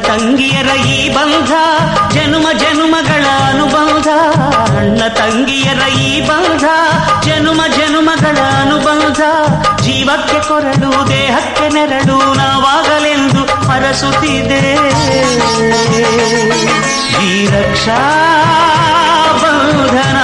ತಂಗಿಯರ ಈ ಬಂಧ ಜನುಮ ಜನುಮಗಳ ಅನುಬಂಧ. ಅಣ್ಣ ತಂಗಿಯರ ಈ ಬಂಧ ಜನುಮ ಜನುಮಗಳ ಅನುಬಂಧ. ಜೀವಕ್ಕೆ ಕೊರಳು ದೇಹಕ್ಕೆ ನೆರಳು ನಾವಾಗಲೆಂದು ಹರಸುತ್ತಿದೆ ಈ ರಕ್ಷಾ ಬಂಧನ.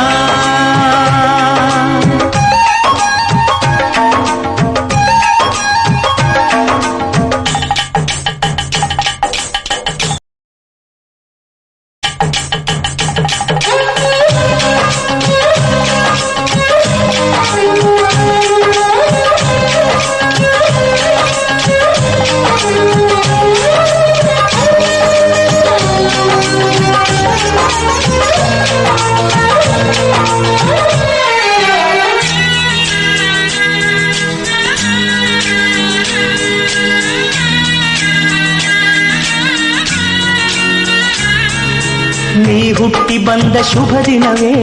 ನೀ ಹುಟ್ಟಿ ಬಂದ ಶುಭ ದಿನವೇ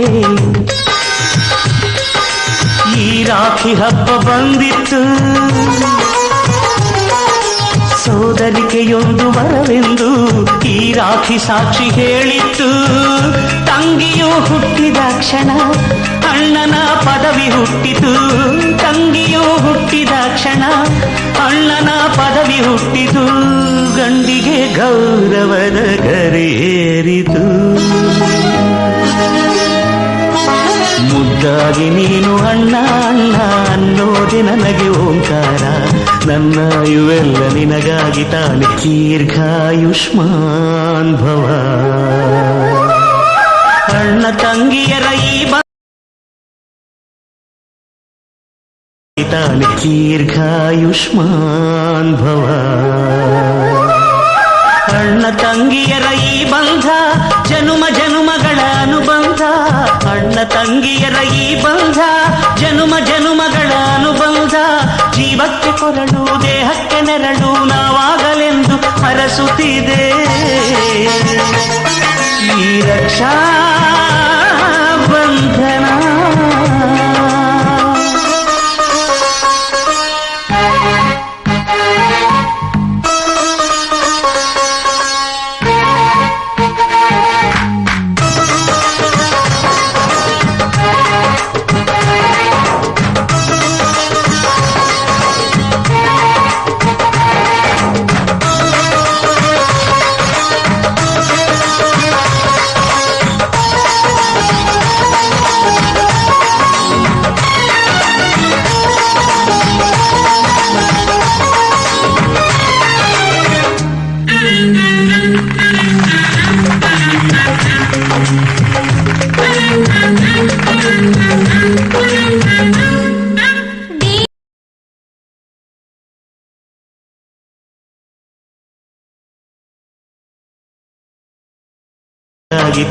ಈ ರಾಖಿ ಹಬ್ಬ ಬಂದಿತ್ತು. ಸೋದರಿಕೆಯೊಂದು ವರವೆಂದು ಈ ರಾಖಿ ಸಾಕ್ಷಿ ಹೇಳಿತ್ತು. ತಂಗಿಯು ಹುಟ್ಟಿದ ಕ್ಷಣ ಅಣ್ಣನ ಪದವಿ ಹುಟ್ಟಿತು. ತಂಗಿಯು ಹುಟ್ಟಿದ ಕ್ಷಣ ಅಣ್ಣನ ಪದವಿ ಹುಟ್ಟಿತು. ಗಂಡಿಗೆ ಗೌರವದ ಗರೇರಿತು. ಮುದ್ದಾಗಿ ನೀನು ಅಣ್ಣ ಅಣ್ಣ ಅನ್ನೋದೆ ನನಗೆ ಓಂಕಾರ. ನನ್ನ ಇವೆಲ್ಲ ನಿನಗಾಗಿ ತಾನೆ ದೀರ್ಘಾಯುಷ್ಮಾನ್ ಭವ. ಅಣ್ಣ ತಂಗಿಯರ ಈ ತಾನೆ ದೀರ್ಘಾಯುಷ್ಮಾನ್ ಭವ. ಅಣ್ಣ ತಂಗಿಯರ ಈ ಬಂಧ ಜನುಮ ಜನುಮಗಳ ಅನುಬಂಧ. ಅಣ್ಣ ತಂಗಿಯರ ಈ ಬಂಧ ಜನುಮ ಜನುಮಗಳ ಅನುಬಂಧ. ಜೀವಕ್ಕೆ ಕೊರಳು ದೇಹಕ್ಕೆ ನೆರಳು ನಾವಾಗಲೆಂದು ಹರಸುತ್ತಿದೆ ಈ ರಕ್ಷಾ ಬಂಧನ.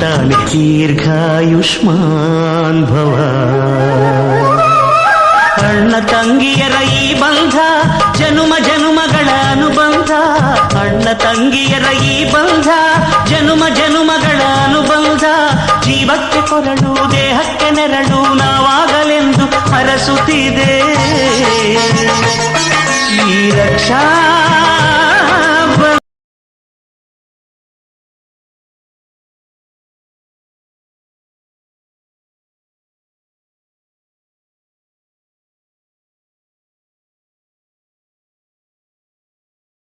ತಾನೆ ದೀರ್ಘಾಯುಷ್ಮಾನ್ ಭವ. ಅಣ್ಣ ತಂಗಿಯರ ಈ ಬಂಧ ಜನುಮ ಜನುಮಗಳ ಅನುಬಂಧ. ಅಣ್ಣ ತಂಗಿಯರ ಈ ಬಂಧ ಜನುಮ ಜನುಮಗಳ ಅನುಬಂಧ. ಜೀವಕ್ಕೆ ಕೊರಳು ದೇಹಕ್ಕೆ ನೆರಳು ನಾವಾಗಲೆಂದು ಹರಸುತ್ತಿದೆ ಈ ರಕ್ಷಾ